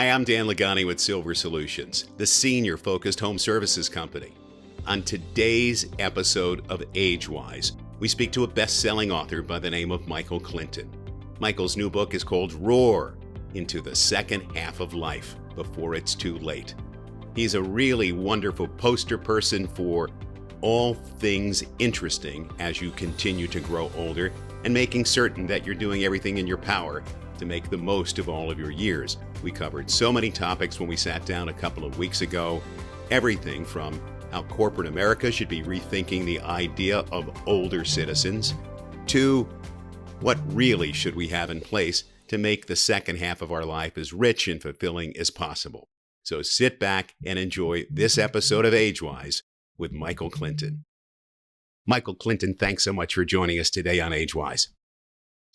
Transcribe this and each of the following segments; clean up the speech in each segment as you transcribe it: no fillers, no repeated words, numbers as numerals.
Hi, I'm Dan Lagani with Silver Solutions, the senior focused home services company. On today's episode of AgeWise, we speak to a best-selling author by the name of Michael Clinton. Michael's new book is called Roar, Into the Second Half of Life Before It's Too Late. He's a really wonderful poster person for all things interesting as you continue to grow older and making certain that you're doing everything in your power to make the most of all of your years. We covered so many topics when we sat down a couple of weeks ago. Everything from how corporate America should be rethinking the idea of older citizens to what really should we have in place to make the second half of our life as rich and fulfilling as possible. So sit back and enjoy this episode of AgeWise with Michael Clinton. Michael Clinton, thanks so much for joining us today on AgeWise.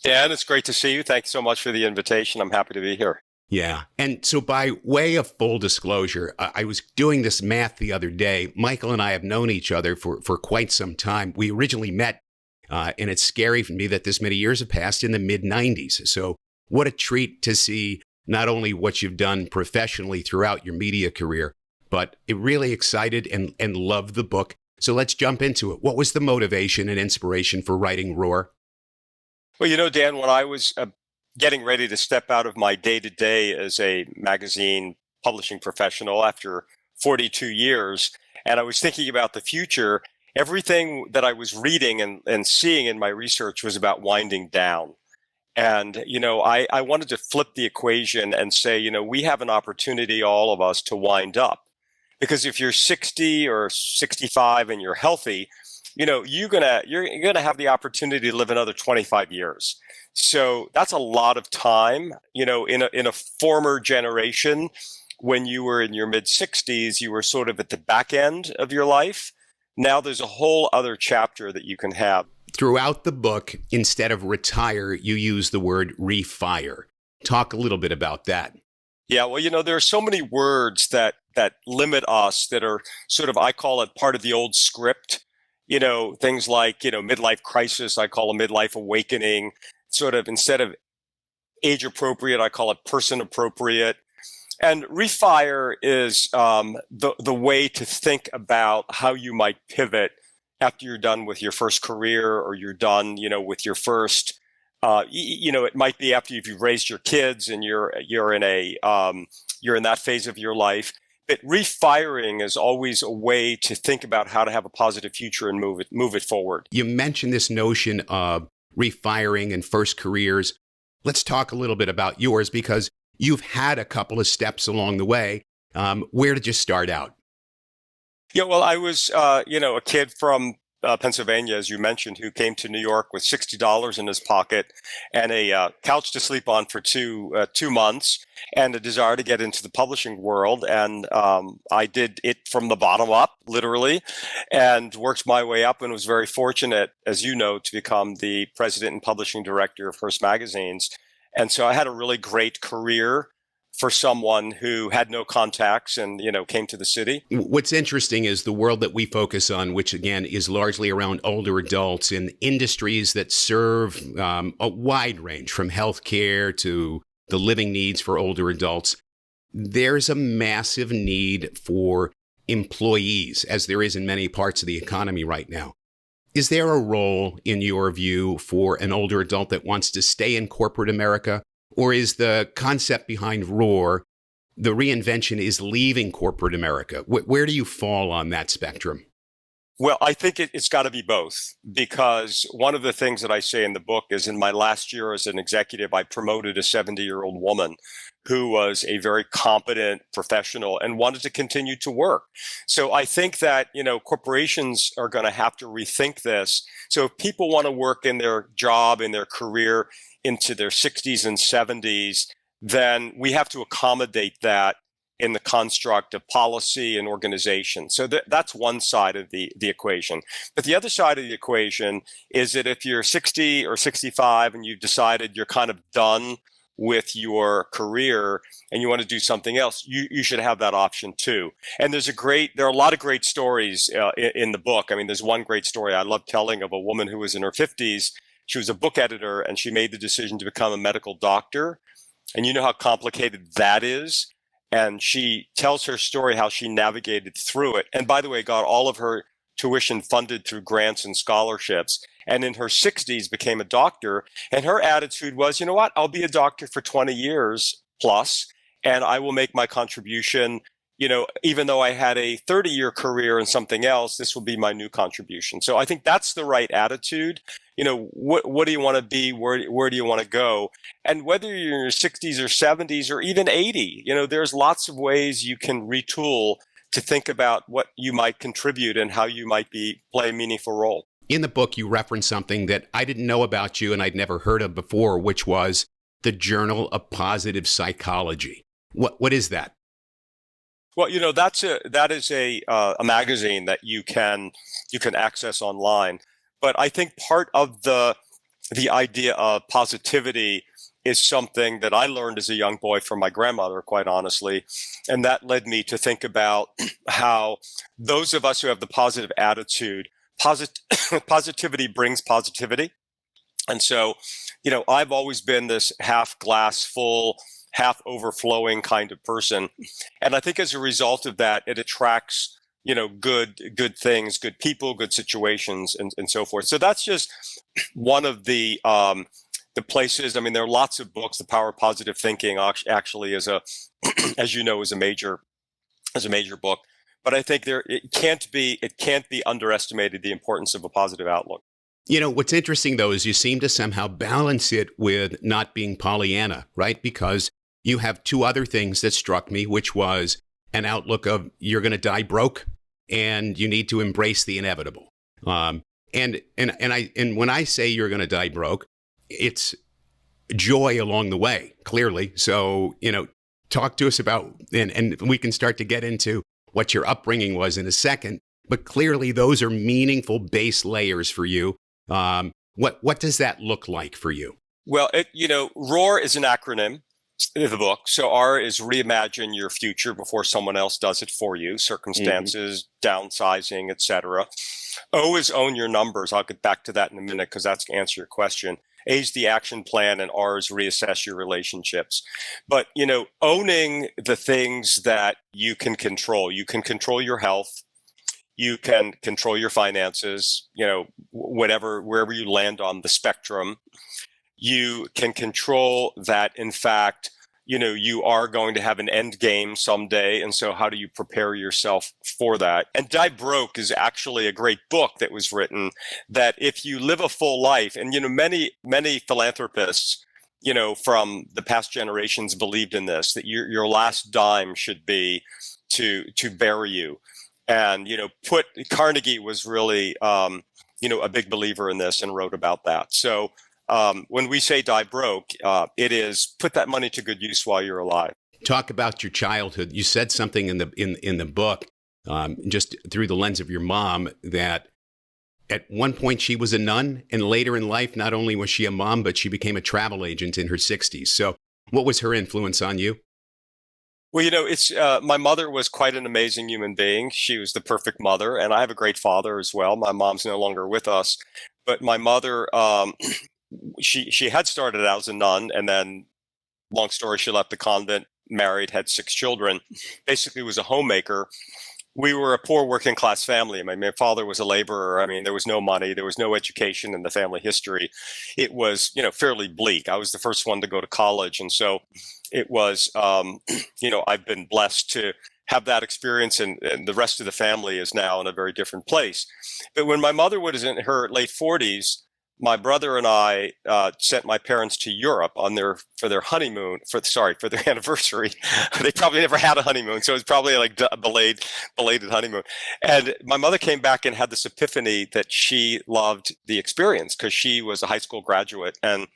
Dan, it's great to see you. Thanks so much for the invitation. I'm happy to be here. Yeah. And so by way of full disclosure, I was doing this math the other day. Michael and I have known each other for quite some time. We originally met, and it's scary for me that this many years have passed, in the mid-90s. So what a treat to see not only what you've done professionally throughout your media career, but it really excited and loved the book. So let's jump into it. What was the motivation and inspiration for writing Roar? Well, Dan, when I was getting ready to step out of my day-to-day as a magazine publishing professional after 42 years, and I was thinking about the future, everything that I was reading and seeing in my research was about winding down. And, I wanted to flip the equation and say, we have an opportunity, all of us, to wind up. Because if you're 60 or 65 and you're healthy, you're gonna have the opportunity to live another 25 years. So that's a lot of time. In a former generation, when you were in your mid 60s, you were sort of at the back end of your life. Now there's a whole other chapter that you can have. Throughout the book, instead of retire, you use the word reFIRE. Talk a little bit about that. Yeah, well, there are so many words that limit us that are sort of, I call it part of the old script. Things like, midlife crisis, I call a midlife awakening. Sort of, instead of age appropriate, I call it person appropriate. And reFIRE is the way to think about how you might pivot after you're done with your first career, or you're done, with your first, it might be after you've raised your kids and you're in that phase of your life. But refiring is always a way to think about how to have a positive future and move it forward. You mentioned this notion of refiring and first careers. Let's talk a little bit about yours, because you've had a couple of steps along the way. Where did you start out? Yeah, well, I was, a kid from Pennsylvania, as you mentioned, who came to New York with $60 in his pocket and a couch to sleep on for 2 months, and a desire to get into the publishing world. And I did it from the bottom up, literally, and worked my way up, and was very fortunate, as you know, to become the president and publishing director of Hearst Magazines. And so I had a really great career for someone who had no contacts and, came to the city. What's interesting is the world that we focus on, which again is largely around older adults in industries that serve a wide range, from healthcare to the living needs for older adults. There's a massive need for employees, as there is in many parts of the economy right now. Is there a role, in your view, for an older adult that wants to stay in corporate America? Or is the concept behind Roar, the reinvention is leaving corporate America? Where do you fall on that spectrum? Well, I think it's got to be both, because one of the things that I say in the book is, in my last year as an executive, I promoted a 70-year-old woman who was a very competent professional and wanted to continue to work. So I think that, corporations are going to have to rethink this. So if people want to work in their job, in their career, into their 60s and 70s, then we have to accommodate that in the construct of policy and organization. So that's one side of the equation. But the other side of the equation is that if you're 60 or 65 and you've decided you're kind of done with your career and you want to do something else, you should have that option too. And there are a lot of great stories in the book. I mean, there's one great story I love telling of a woman who was in her 50s. She was a book editor, and she made the decision to become a medical doctor. And you know how complicated that is. And she tells her story, how she navigated through it. And by the way, got all of her tuition funded through grants and scholarships. And in her 60s became a doctor. And her attitude was, you know what, I'll be a doctor for 20 years plus, and I will make my contribution. Even though I had a 30-year career in something else, this will be my new contribution. So I think that's the right attitude. What do you want to be? Where do you want to go? And whether you're in your 60s or 70s or even 80, there's lots of ways you can retool to think about what you might contribute and how you might play a meaningful role. In the book, you reference something that I didn't know about you and I'd never heard of before, which was the Journal of Positive Psychology. What is that? Well, that is a magazine that you can access online. But I think part of the idea of positivity is something that I learned as a young boy from my grandmother, quite honestly. And that led me to think about how those of us who have the positive attitude, positivity brings positivity. And so, I've always been this half glass full, half overflowing kind of person. And I think as a result of that, it attracts, good things, good people, good situations, and so forth. So that's just one of the places. I mean, there are lots of books. The Power of Positive Thinking actually is as you know, is a major book. But I think it can't be underestimated, the importance of a positive outlook. What's interesting, though, is you seem to somehow balance it with not being Pollyanna, right? Because you have two other things that struck me, which was an outlook of you're going to die broke and you need to embrace the inevitable. And when I say you're going to die broke, it's joy along the way, clearly. So, talk to us about, and we can start to get into what your upbringing was in a second, but clearly those are meaningful base layers for you. What does that look like for you? Well, ROAR is an acronym in the book. So R is reimagine your future before someone else does it for you, circumstances, downsizing, etc. O is own your numbers. I'll get back to that in a minute because that's going to answer your question. A is the action plan, and R is reassess your relationships. But, owning the things that you can control. You can control your health. You can control your finances, wherever you land on the spectrum. You can control that, in fact, you are going to have an end game someday. And so how do you prepare yourself for that? And Die Broke is actually a great book that was written that if you live a full life, and, many philanthropists, from the past generations believed in this, that your last dime should be to bury you. And, Carnegie was really, a big believer in this and wrote about that. So when we say die broke, it is put that money to good use while you're alive. Talk about your childhood. You said something in the book, just through the lens of your mom, that at one point she was a nun, and later in life, not only was she a mom, but she became a travel agent in her 60s. So what was her influence on you? Well, it's my mother was quite an amazing human being. She was the perfect mother, and I have a great father as well. My mom's no longer with us, but my mother, she had started out as a nun, and then, long story, she left the convent, married, had 6 children, basically was a homemaker. We were a poor working class family. I mean, my father was a laborer. I mean, there was no money. There was no education in the family history. It was, fairly bleak. I was the first one to go to college. And so it was, I've been blessed to have that experience, and the rest of the family is now in a very different place. But when my mother was in her late 40s, my brother and I sent my parents to Europe for their honeymoon, for their anniversary. They probably never had a honeymoon, so it was probably like a belated honeymoon. And my mother came back and had this epiphany that she loved the experience because she was a high school graduate, and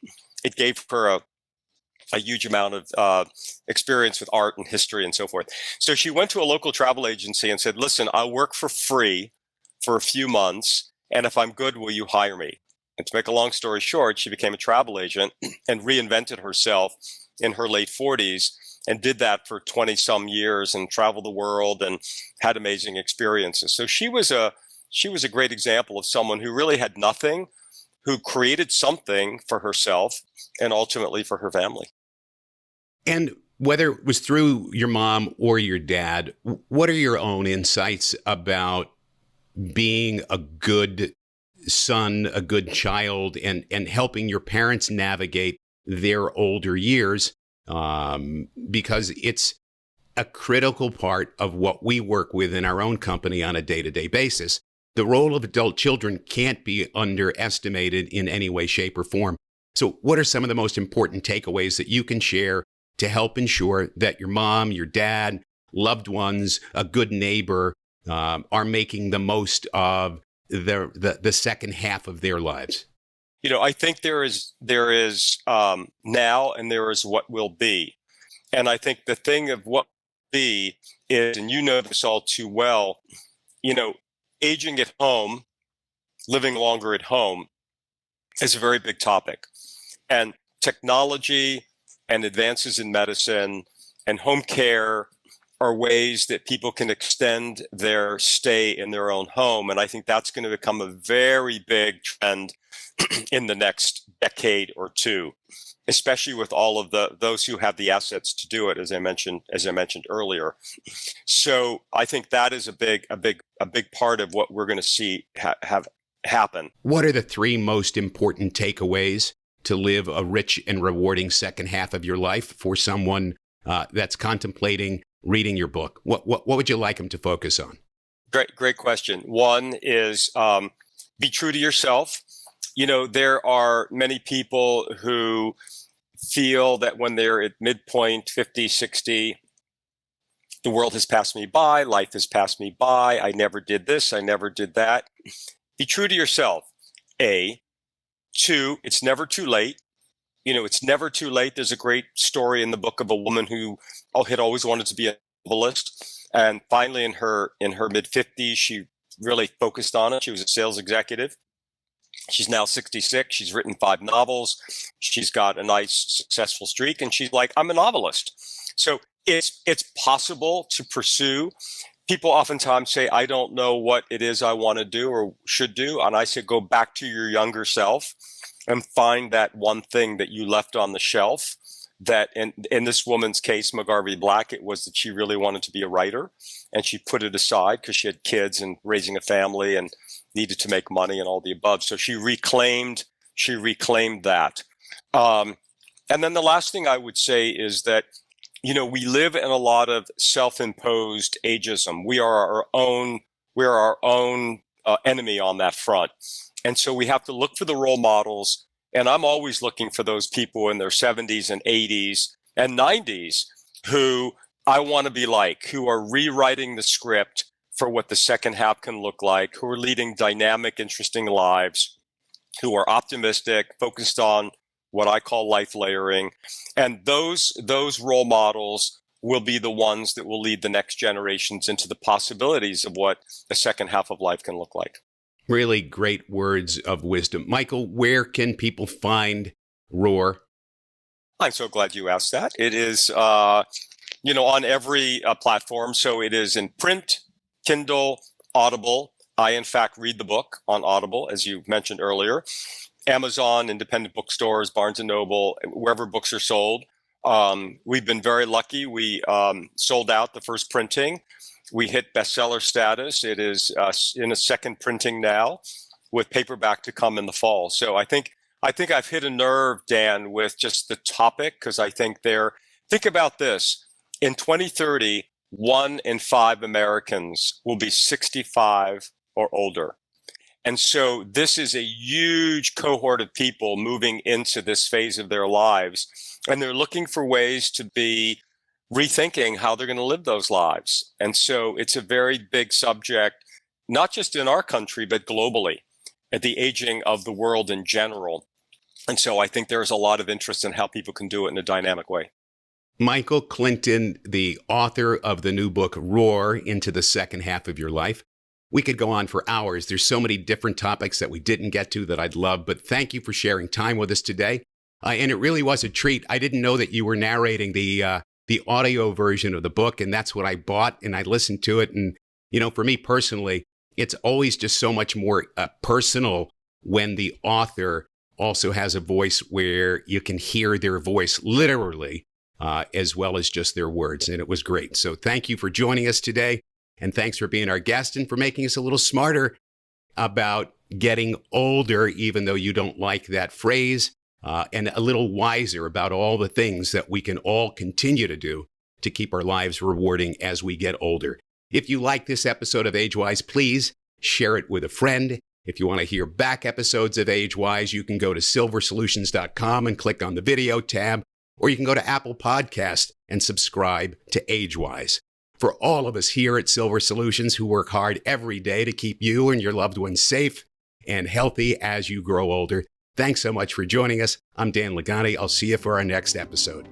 it gave her a huge amount of experience with art and history and so forth. So she went to a local travel agency and said, "Listen, I'll work for free for a few months, and if I'm good, will you hire me?" And to make a long story short, she became a travel agent and reinvented herself in her late 40s and did that for 20 some years and traveled the world and had amazing experiences. So she was a great example of someone who really had nothing, who created something for herself and ultimately for her family. And Whether it was through your mom or your dad, what are your own insights about being a good son, a good child, and helping your parents navigate their older years? Because it's a critical part of what we work with in our own company on a day-to-day basis. The role of adult children can't be underestimated in any way, shape, or form. So what are some of the most important takeaways that you can share to help ensure that your mom, your dad, loved ones, a good neighbor are making the most of the second half of their lives? I think there is now and there is what will be. And I think the thing of what will be is, and you know this all too well, aging at home, living longer at home is a very big topic. And technology and advances in medicine and home care are ways that people can extend their stay in their own home. And I think that's going to become a very big trend in the next decade or two, especially with all of those who have the assets to do it, as I mentioned earlier. So I think that is a big part of what we're going to see have happen. What are the three most important takeaways to live a rich and rewarding second half of your life for someone that's contemplating reading your book? What would you like them to focus on? Great question. One is be true to yourself. There are many people who feel that when they're at midpoint, 50, 60, the world has passed me by, life has passed me by, I never did this, I never did that. Be true to yourself, A. Two, it's never too late. It's never too late. There's a great story in the book of a woman who had always wanted to be a novelist. And finally, in her mid-50s, she really focused on it. She was a sales executive. She's now 66. She's written 5 novels. She's got a nice, successful streak. And she's like, I'm a novelist. So it's possible to pursue. People oftentimes say, I don't know what it is I want to do or should do. And I say, go back to your younger self and find that one thing that you left on the shelf. That in this woman's case, McGarvey Black, it was that she really wanted to be a writer, and she put it aside because she had kids and raising a family and needed to make money and all the above. So she reclaimed that. And then the last thing I would say is that, we live in a lot of self-imposed ageism. We are our own enemy on that front. And so we have to look for the role models. And I'm always looking for those people in their 70s and 80s and 90s who I want to be like, who are rewriting the script for what the second half can look like, who are leading dynamic, interesting lives, who are optimistic, focused on what I call life layering. And those role models will be the ones that will lead the next generations into the possibilities of what the second half of life can look like. Really great words of wisdom. Michael, where can people find RoAR? I'm so glad you asked that. It is, on every platform. So it is in print, Kindle, Audible. I, in fact, read the book on Audible, as you mentioned earlier. Amazon, independent bookstores, Barnes & Noble, wherever books are sold. We've been very lucky. We sold out the first printing. We hit bestseller status. It is in a second printing now, with paperback to come in the fall. So I think I've hit a nerve, Dan, with just the topic, because I think think about this. In 2030, 1 in 5 Americans will be 65 or older. And so this is a huge cohort of people moving into this phase of their lives. And they're looking for ways to be rethinking how they're going to live those lives. And so it's a very big subject, not just in our country, but globally, at the aging of the world in general. And so I think there's a lot of interest in how people can do it in a dynamic way. Michael Clinton, the author of the new book, RoAR, Into the Second Half of Your Life. We could go on for hours. There's so many different topics that we didn't get to that I'd love, but thank you for sharing time with us today. And it really was a treat. I didn't know that you were narrating the audio version of the book, and that's what I bought, and I listened to it. And, for me personally, it's always just so much more personal when the author also has a voice where you can hear their voice literally as well as just their words. And it was great. So thank you for joining us today. And thanks for being our guest and for making us a little smarter about getting older, even though you don't like that phrase, and a little wiser about all the things that we can all continue to do to keep our lives rewarding as we get older. If you like this episode of AgeWise, please share it with a friend. If you want to hear back episodes of AgeWise, you can go to silversolutions.com and click on the video tab, or you can go to Apple Podcast and subscribe to AgeWise. For all of us here at Silver Solutions who work hard every day to keep you and your loved ones safe and healthy as you grow older, thanks so much for joining us. I'm Dan Lagani. I'll see you for our next episode.